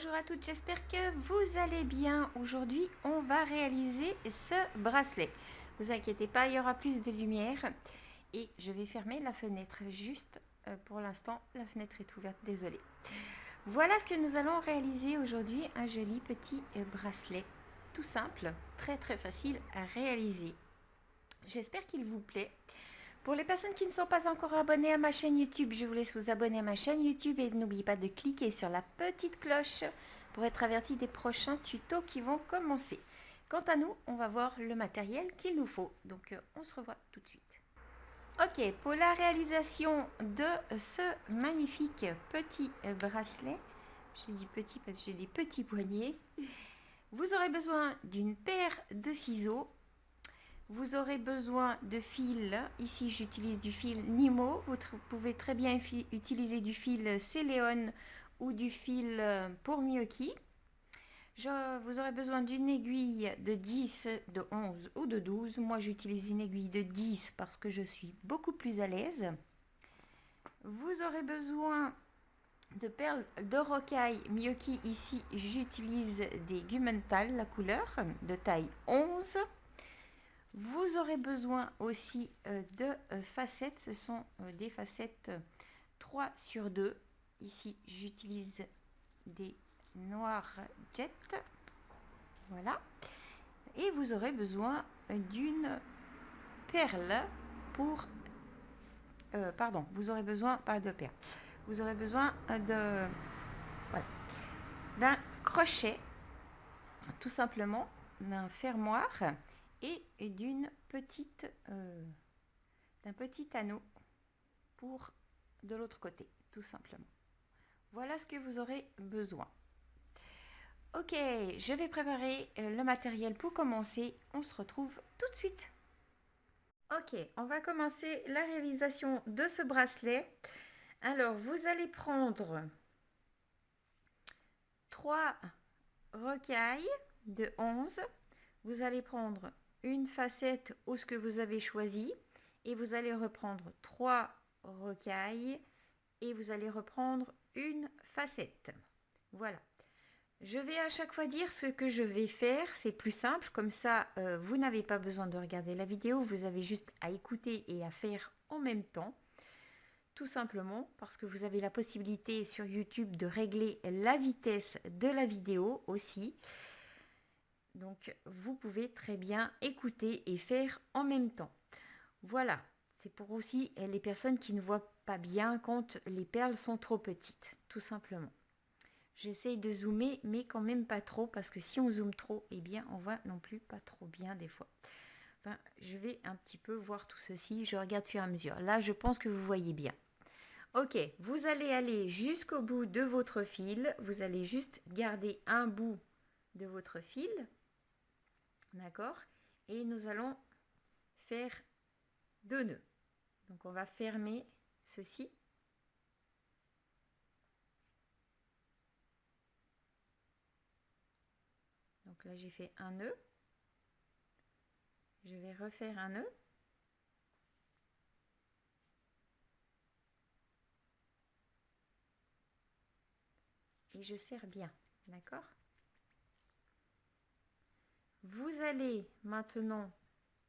Bonjour à toutes, j'espère que vous allez bien. Aujourd'hui, on va réaliser ce bracelet. Vous inquiétez pas, il y aura plus de lumière. Et je vais fermer la fenêtre. Juste pour l'instant, la fenêtre est ouverte, désolée. Voilà ce que nous allons réaliser aujourd'hui. Un joli petit bracelet. Tout simple, très facile à réaliser. J'espère qu'il vous plaît. Pour les personnes qui ne sont pas encore abonnées à ma chaîne YouTube, je vous laisse vous abonner à ma chaîne YouTube et n'oubliez pas de cliquer sur la petite cloche pour être averti des prochains tutos qui vont commencer. Quant à nous, on va voir le matériel qu'il nous faut. Donc, on se revoit tout de suite. Ok, pour la réalisation de ce magnifique petit bracelet, je dis petit parce que j'ai des petits poignets, vous aurez besoin d'une paire de ciseaux. Vous aurez besoin de fil. Ici, j'utilise du fil Nimo. Vous pouvez très bien utiliser du fil Céléon ou du fil pour Miyoki. Vous aurez besoin d'une aiguille de 10, de 11 ou de 12. Moi, j'utilise une aiguille de 10 parce que je suis beaucoup plus à l'aise. Vous aurez besoin de perles de rocaille Miyoki. Ici, j'utilise des Gumenthal, la couleur, de taille 11. Vous aurez besoin aussi de facettes. Ce sont des facettes 3 sur 2. Ici, j'utilise des noirs jet. Voilà. Et vous aurez besoin d'une perle pour... pardon, vous aurez besoin, pas de perle. Vous aurez besoin de... Voilà. D'un crochet, tout simplement, d'un fermoir et d'un petit anneau pour de l'autre côté, tout simplement. Voilà ce que vous aurez besoin. Ok, je vais préparer le matériel pour commencer. On se retrouve tout de suite. Ok, on va commencer la réalisation de ce bracelet. Alors, vous allez prendre 3 rocailles de 11. Vous allez prendre une facette ou ce que vous avez choisi et vous allez reprendre 3 rocailles et vous allez reprendre une facette. Voilà. Je vais à chaque fois dire ce que je vais faire, c'est plus simple, comme ça vous n'avez pas besoin de regarder la vidéo, vous avez juste à écouter et à faire en même temps. Tout simplement parce que vous avez la possibilité sur YouTube de régler la vitesse de la vidéo aussi. Donc, vous pouvez très bien écouter et faire en même temps. Voilà, c'est pour aussi les personnes qui ne voient pas bien quand les perles sont trop petites, tout simplement. J'essaye de zoomer, mais quand même pas trop, parce que si on zoome trop, eh bien, on voit non plus pas trop bien des fois. Enfin, je vais un petit peu voir tout ceci, je regarde au fur et à mesure. Là, je pense que vous voyez bien. Ok, vous allez aller jusqu'au bout de votre fil. Vous allez juste garder un bout de votre fil. D'accord? Et nous allons faire 2 nœuds. Donc on va fermer ceci. Donc là j'ai fait un nœud. Je vais refaire un nœud. Et je serre bien. D'accord? Vous allez maintenant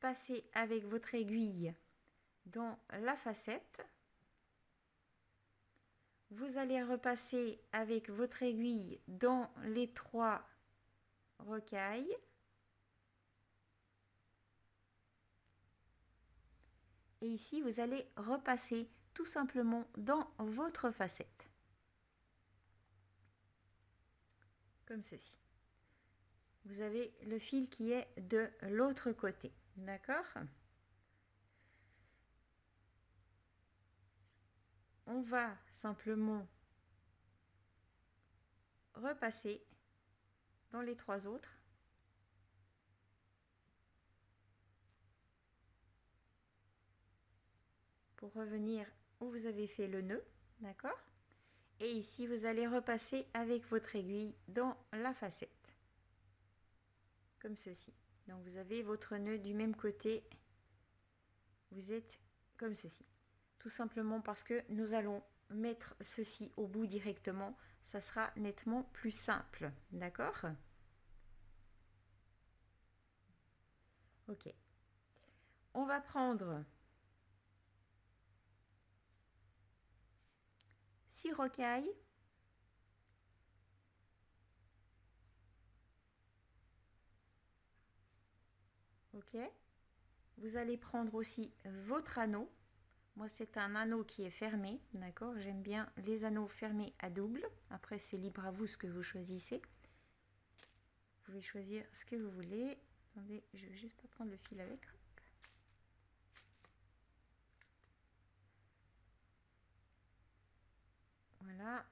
passer avec votre aiguille dans la facette. Vous allez repasser avec votre aiguille dans les 3 rocailles. Et ici, vous allez repasser tout simplement dans votre facette. Comme ceci. Vous avez le fil qui est de l'autre côté. D'accord? On va simplement repasser dans les 3 autres. Pour revenir où vous avez fait le nœud. D'accord? Et ici, vous allez repasser avec votre aiguille dans la facette. Comme ceci. Donc, vous avez votre nœud du même côté. Vous êtes comme ceci. Tout simplement parce que nous allons mettre ceci au bout directement. ça sera nettement plus simple. D'accord? Ok. On va prendre 6 rocailles. Ok. Vous allez prendre aussi votre anneau. Moi, c'est un anneau qui est fermé, d'accord? J'aime bien les anneaux fermés à double. Après, c'est libre à vous ce que vous choisissez. Vous pouvez choisir ce que vous voulez. Attendez, je vais juste pas prendre le fil avec. Voilà.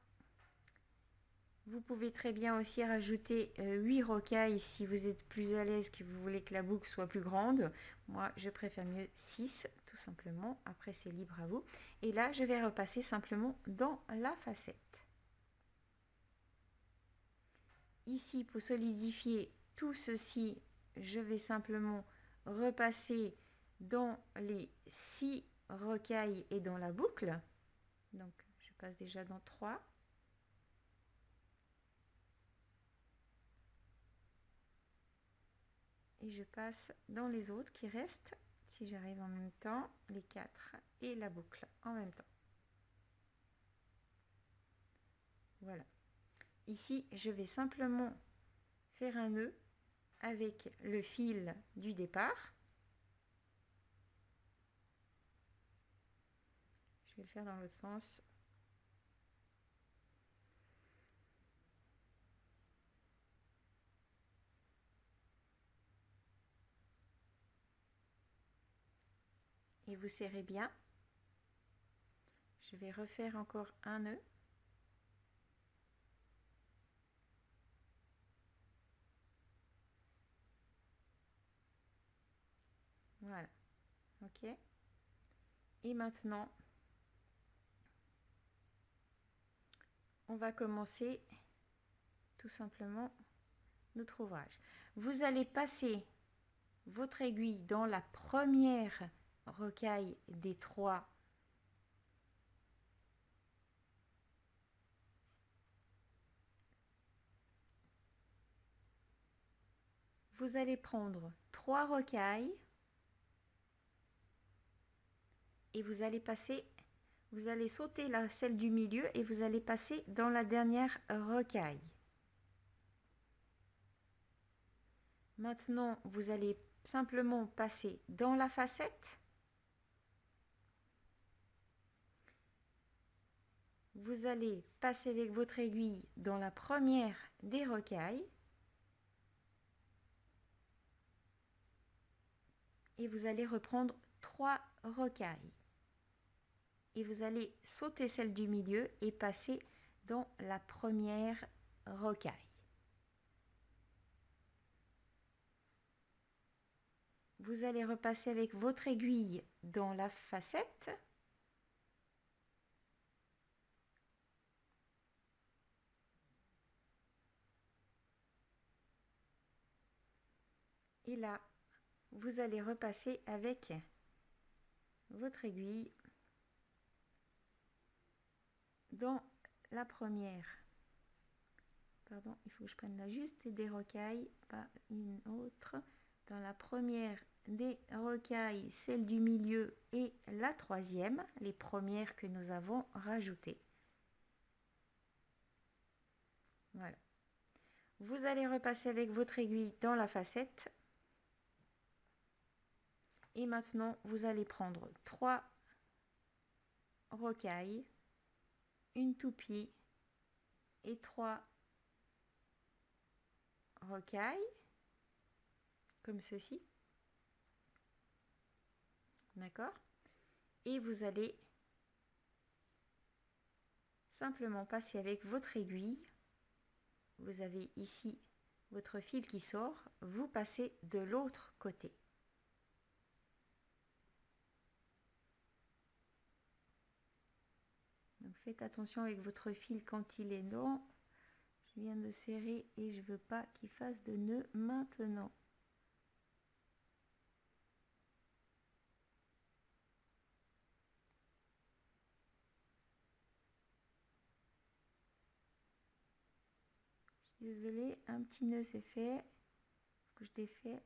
Vous pouvez très bien aussi rajouter 8 rocailles si vous êtes plus à l'aise, que vous voulez que la boucle soit plus grande. Moi, je préfère mieux 6, tout simplement. Après, c'est libre à vous. Et là, je vais repasser simplement dans la facette. Ici, pour solidifier tout ceci, je vais simplement repasser dans les 6 rocailles et dans la boucle. Donc, je passe déjà dans 3. Et je passe dans les autres qui restent, si j'arrive en même temps, les 4 et la boucle en même temps. Voilà. Ici, je vais simplement faire un nœud avec le fil du départ. Je vais le faire dans l'autre sens. Et vous serrez bien. Je vais refaire encore un nœud. Voilà. Ok. Et maintenant, on va commencer tout simplement notre ouvrage. Vous allez passer votre aiguille dans la première rocaille des 3 . Vous allez prendre 3 rocailles et vous allez passer, vous allez sauter celle du milieu et vous allez passer dans la dernière rocaille. Maintenant, vous allez simplement passer dans la facette. Vous allez passer avec votre aiguille dans la première des rocailles. Et vous allez reprendre 3 rocailles. Et vous allez sauter celle du milieu et passer dans la première rocaille. Vous allez repasser avec votre aiguille dans la facette. Et là, vous allez repasser avec votre aiguille dans la première. Pardon, il faut que je prenne là juste des rocailles, pas une autre. Dans la première des rocailles, celle du milieu et la troisième, les premières que nous avons rajoutées. Voilà. Vous allez repasser avec votre aiguille dans la facette. Et maintenant, vous allez prendre 3 rocailles, une toupie et 3 rocailles, comme ceci. D'accord? Et vous allez simplement passer avec votre aiguille. Vous avez ici votre fil qui sort. Vous passez de l'autre côté. Donc faites attention avec votre fil quand il est long. Je viens de serrer et je ne veux pas qu'il fasse de nœud maintenant. Désolée, un petit nœud s'est fait, que je défais.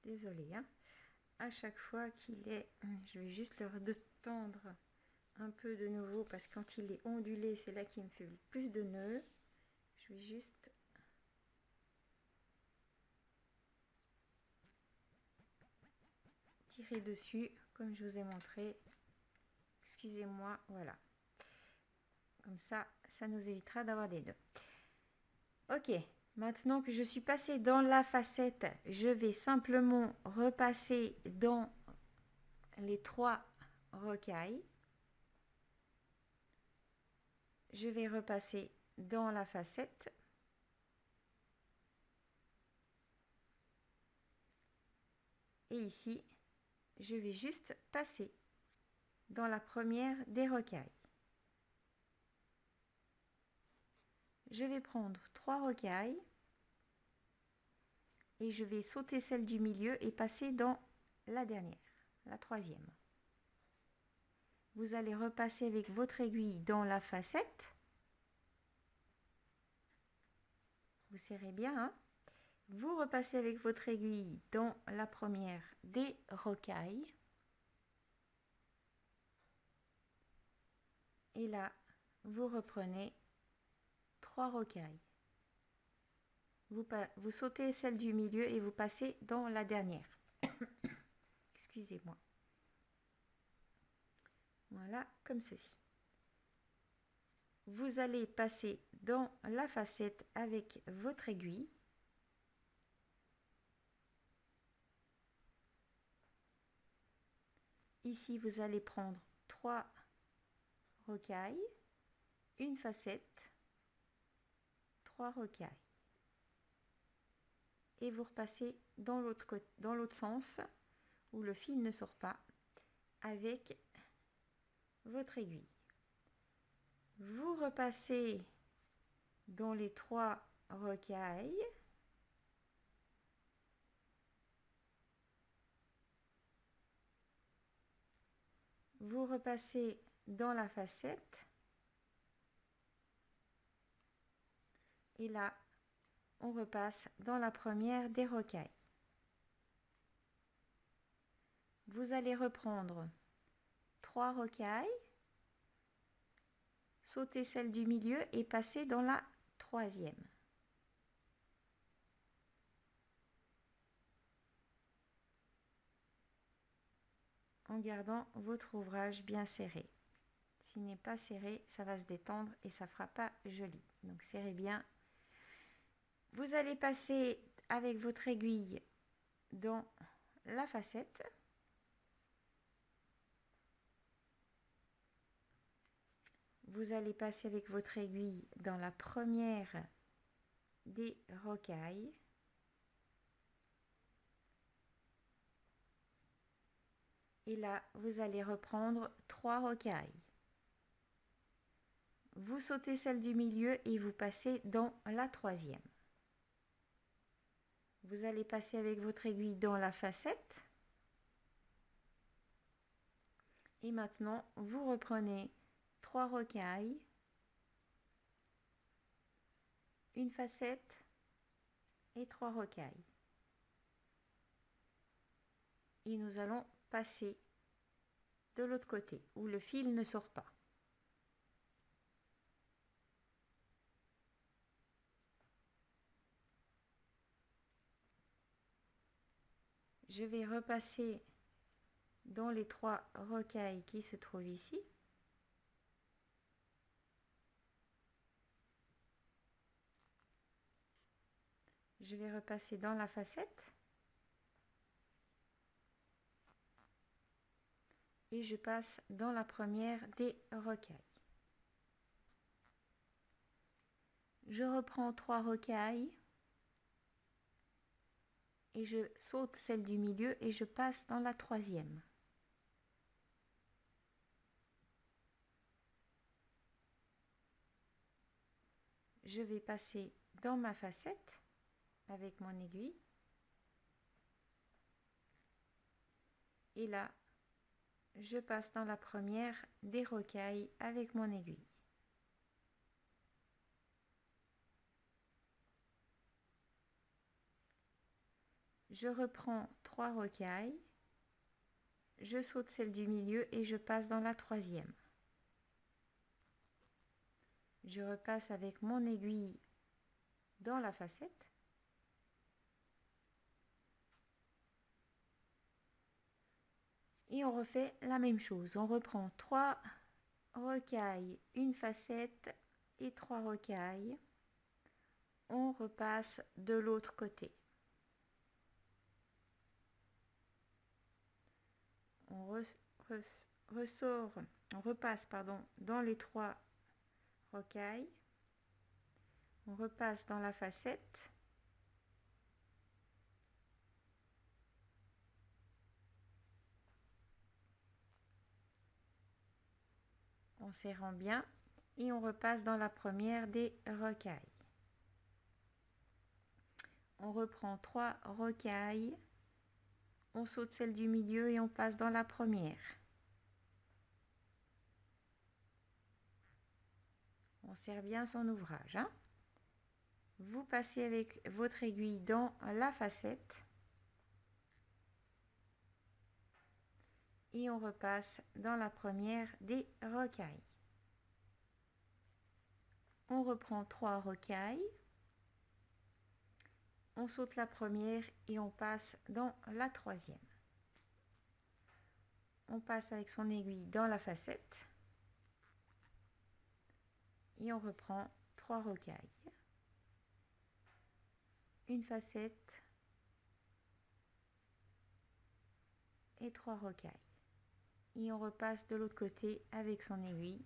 Désolée, hein. À chaque fois qu'il est, je vais juste le retendre un peu de nouveau parce que quand il est ondulé, c'est là qu'il me fait le plus de nœuds. Je vais juste tirer dessus comme je vous ai montré. Excusez-moi, voilà. Comme ça, ça nous évitera d'avoir des nœuds. Ok, maintenant que je suis passée dans la facette, je vais simplement repasser dans les 3 rocailles. Je vais repasser dans la facette. Et ici, je vais juste passer dans la première des rocailles. Je vais prendre 3 rocailles et je vais sauter celle du milieu et passer dans la dernière, la troisième. Vous allez repasser avec votre aiguille dans la facette. Vous serrez bien, hein? Vous repassez avec votre aiguille dans la première des rocailles. Et là, vous reprenez 3 rocailles. Vous sautez celle du milieu et vous passez dans la dernière. Excusez-moi. Voilà, comme ceci. Vous allez passer dans la facette avec votre aiguille. Ici, vous allez prendre 3 rocailles, une facette, 3 rocailles. Et vous repassez dans l'autre sens où le fil ne sort pas avec votre aiguille. Vous repassez dans les 3 rocailles. Vous repassez dans la facette. Et là, on repasse dans la première des rocailles. Vous allez reprendre 3 rocailles, sauter celle du milieu et passer dans la troisième. En gardant votre ouvrage bien serré. S'il n'est pas serré, ça va se détendre et ça ne fera pas joli. Donc serrez bien. Vous allez passer avec votre aiguille dans la facette. Vous allez passer avec votre aiguille dans la première des rocailles. Et là, vous allez reprendre 3 rocailles. Vous sautez celle du milieu et vous passez dans la troisième. Vous allez passer avec votre aiguille dans la facette. Et maintenant, vous reprenez 3 rocailles, une facette et 3 rocailles. Et nous allons passer de l'autre côté où le fil ne sort pas. Je vais repasser dans les 3 rocailles qui se trouvent ici. Je vais repasser dans la facette. Et je passe dans la première des rocailles. Je reprends 3 rocailles. Et je saute celle du milieu et je passe dans la troisième. Je vais passer dans ma facette avec mon aiguille. Et là, je passe dans la première des rocailles avec mon aiguille. Je reprends 3 rocailles, je saute celle du milieu et je passe dans la troisième. Je repasse avec mon aiguille dans la facette. Et on refait la même chose. On reprend 3 rocailles, une facette et 3 rocailles. On repasse de l'autre côté. On repasse dans les 3 rocailles. On repasse dans la facette. On serrant bien et on repasse dans la première des rocailles. On reprend 3 rocailles, on saute celle du milieu et on passe dans la première. On serre bien son ouvrage, hein. Vous passez avec votre aiguille dans la facette et on repasse dans la première des rocailles. On reprend 3 rocailles, on saute la première et on passe dans la troisième. On passe avec son aiguille dans la facette et on reprend 3 rocailles, une facette et 3 rocailles. Et on repasse de l'autre côté avec son aiguille.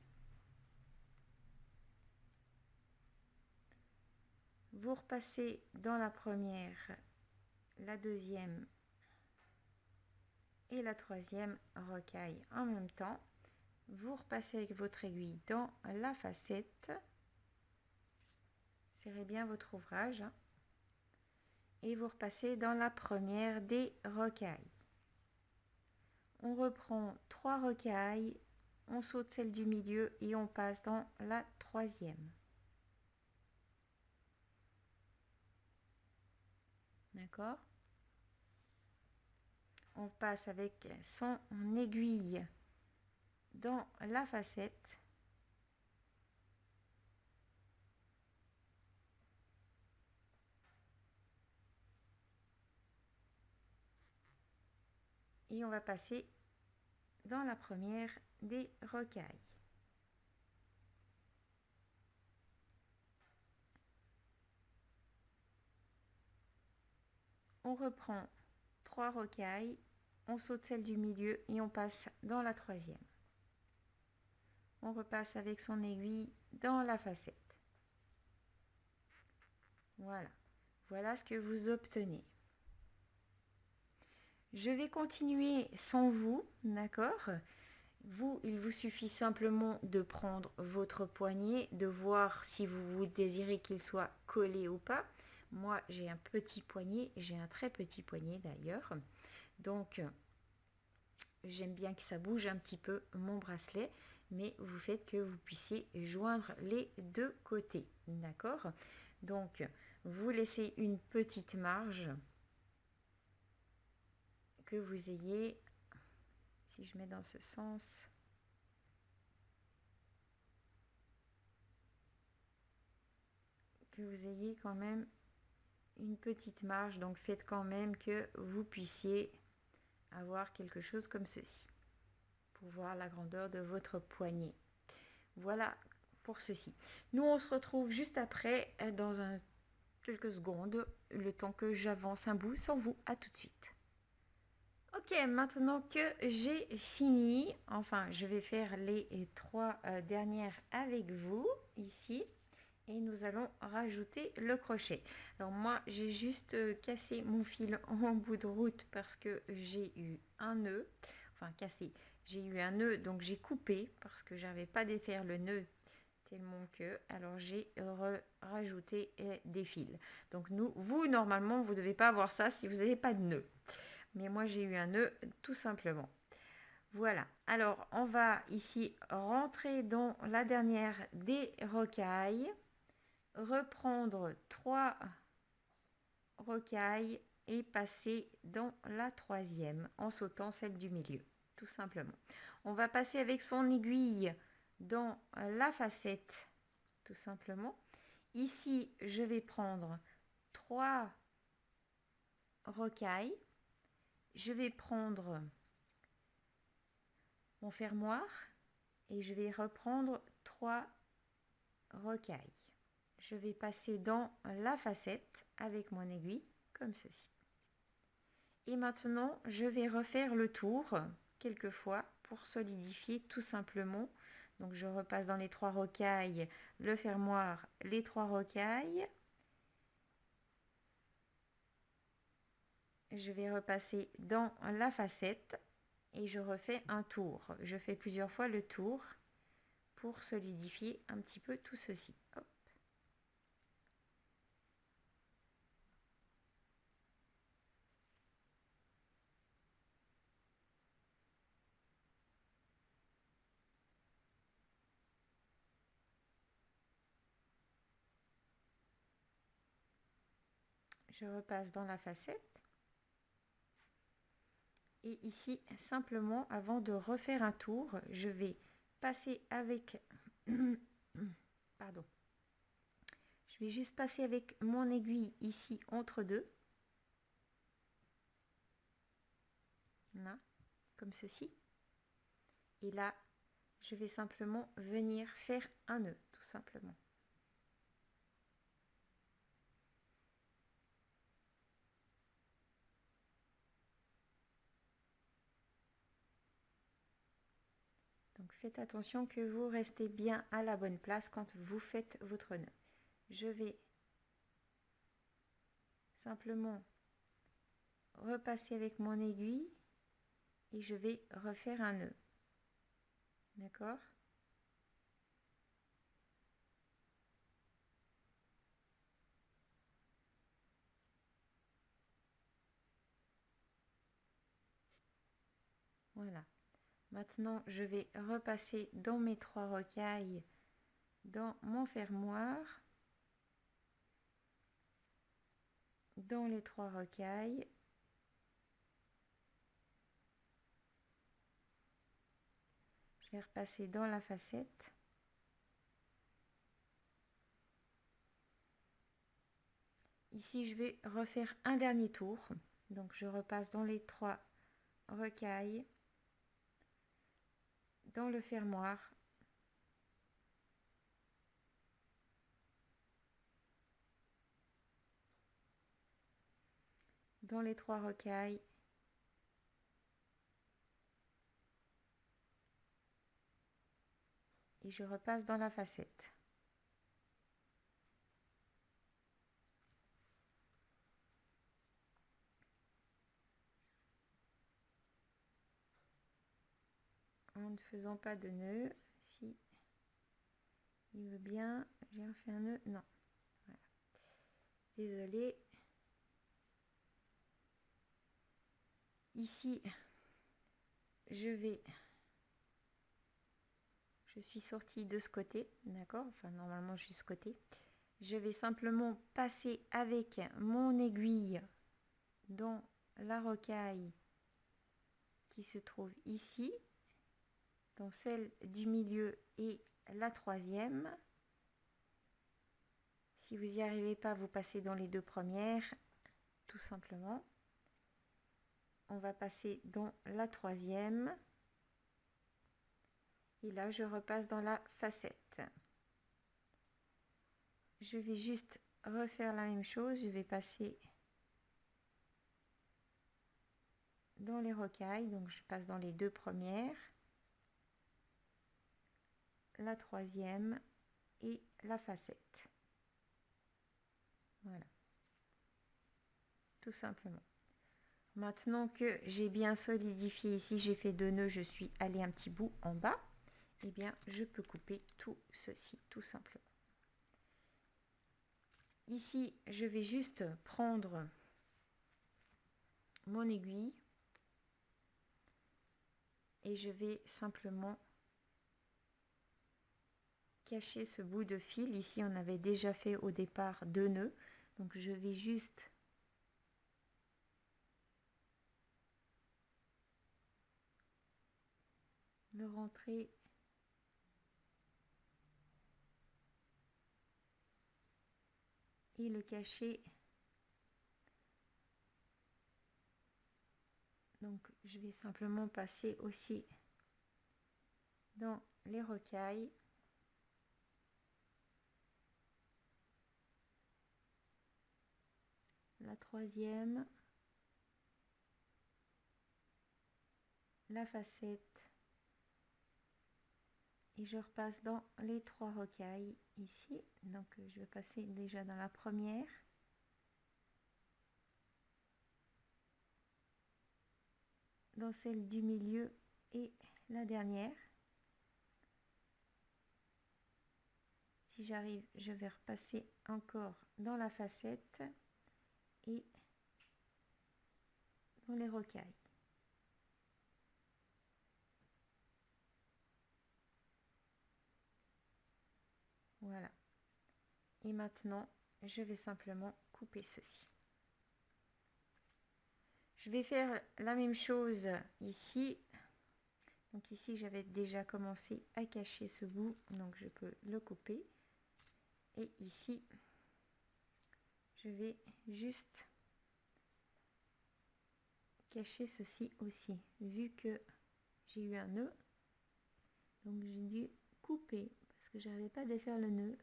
Vous repassez dans la première, la deuxième et la troisième rocaille en même temps. Vous repassez avec votre aiguille dans la facette. Serrez bien votre ouvrage. Et vous repassez dans la première des rocailles. On reprend 3 rocailles, on saute celle du milieu et on passe dans la troisième. D'accord? On passe avec son aiguille dans la facette. Et on va passer dans la première des rocailles. On reprend 3 rocailles, on saute celle du milieu et on passe dans la troisième. On repasse avec son aiguille dans la facette. Voilà, voilà ce que vous obtenez. Je vais continuer sans vous, d'accord? Vous, il vous suffit simplement de prendre votre poignet, de voir si vous désirez qu'il soit collé ou pas. Moi, j'ai un petit poignet, j'ai un très petit poignet d'ailleurs. Donc, j'aime bien que ça bouge un petit peu mon bracelet, mais vous faites que vous puissiez joindre les deux côtés, d'accord? Donc, vous laissez une petite marge que vous ayez, si je mets dans ce sens, que vous ayez quand même une petite marge, donc faites quand même que vous puissiez avoir quelque chose comme ceci pour voir la grandeur de votre poignet. Voilà pour ceci. Nous on se retrouve juste après dans quelques secondes, le temps que j'avance un bout sans vous. À tout de suite. Ok, maintenant que j'ai fini, enfin je vais faire les 3 dernières avec vous ici et nous allons rajouter le crochet. Alors moi j'ai juste cassé mon fil en bout de route parce que j'ai eu un nœud, enfin cassé, j'ai eu un nœud donc j'ai coupé parce que j'avais pas défaire le nœud tellement que, alors j'ai rajouté des fils. Donc vous, normalement, vous ne devez pas avoir ça si vous n'avez pas de nœud. Mais moi, j'ai eu un nœud tout simplement. Voilà. Alors, on va ici rentrer dans la dernière des rocailles, reprendre 3 rocailles et passer dans la troisième en sautant celle du milieu, tout simplement. On va passer avec son aiguille dans la facette, tout simplement. Ici, je vais prendre 3 rocailles. Je vais prendre mon fermoir et je vais reprendre 3 rocailles. Je vais passer dans la facette avec mon aiguille, comme ceci. Et maintenant, je vais refaire le tour quelques fois pour solidifier tout simplement. Donc, je repasse dans les 3 rocailles, le fermoir, les 3 rocailles. Je vais repasser dans la facette et je refais un tour. Je fais plusieurs fois le tour pour solidifier un petit peu tout ceci. Hop. Je repasse dans la facette. Et ici, simplement, avant de refaire un tour, je vais passer avec... Pardon. Je vais juste passer avec mon aiguille ici entre deux. Là, comme ceci. Et là, je vais simplement venir faire un nœud, tout simplement. Donc faites attention que vous restez bien à la bonne place quand vous faites votre nœud. Je vais simplement repasser avec mon aiguille et je vais refaire un nœud. D'accord ? Voilà. Maintenant, je vais repasser dans mes 3 rocailles, dans mon fermoir, dans les 3 rocailles. Je vais repasser dans la facette. Ici, je vais refaire un dernier tour. Donc, je repasse dans les 3 rocailles, dans le fermoir, dans les 3 rocailles, et je repasse dans la facette. En ne faisant pas de nœud, si il veut bien, j'ai refait un nœud, non. Voilà. Désolée. Ici, je suis sortie de ce côté, d'accord, enfin normalement je suis ce côté. Je vais simplement passer avec mon aiguille dans la rocaille qui se trouve ici, dans celle du milieu et la troisième. Si vous n'y arrivez pas, vous passez dans les 2 premières, tout simplement. On va passer dans la troisième. Et là, je repasse dans la facette. Je vais juste refaire la même chose. Je vais passer dans les rocailles. Donc, je passe dans les 2 premières, la troisième et la facette. Voilà. Tout simplement. Maintenant que j'ai bien solidifié ici, j'ai fait 2 nœuds, je suis allée un petit bout en bas. eh bien, je peux couper tout ceci, tout simplement. Ici, je vais juste prendre mon aiguille et je vais simplement cacher ce bout de fil. Ici, on avait déjà fait au départ 2 nœuds, donc je vais juste le rentrer et le cacher. Donc je vais simplement passer aussi dans les rocailles. La troisième, la facette, et je repasse dans les 3 rocailles ici. Donc je vais passer déjà dans la première, dans celle du milieu et la dernière. Si j'arrive, je vais repasser encore dans la facette et dans les rocailles. Voilà. Et maintenant, je vais simplement couper ceci. Je vais faire la même chose ici. Donc ici, j'avais déjà commencé à cacher ce bout, donc je peux le couper. Et ici, je vais juste cacher ceci aussi, vu que j'ai eu un nœud. Donc j'ai dû couper parce que je n'arrivais pas à défaire le nœud.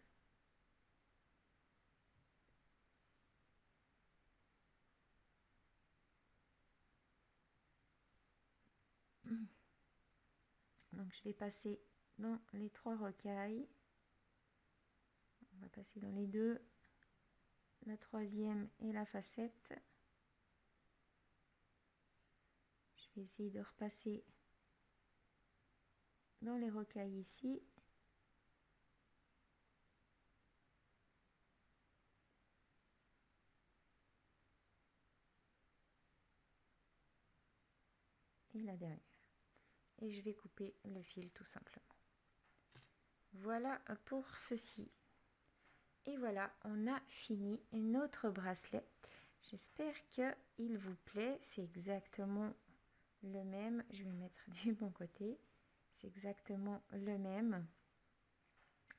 Donc je vais passer dans les 3 rocailles. On va passer dans les 2, la troisième et la facette. Je vais essayer de repasser dans les rocailles ici. Et la dernière. Et je vais couper le fil tout simplement. Voilà pour ceci. Et voilà, on a fini notre bracelet. J'espère qu'il vous plaît. C'est exactement le même. Je vais mettre du bon côté. C'est exactement le même.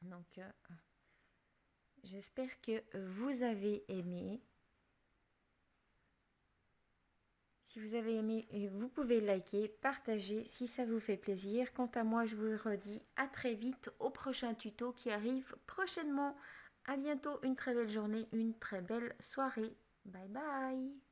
Donc, j'espère que vous avez aimé. Si vous avez aimé, vous pouvez liker, partager si ça vous fait plaisir. Quant à moi, je vous redis à très vite au prochain tuto qui arrive prochainement. À bientôt, une très belle journée, une très belle soirée. Bye bye.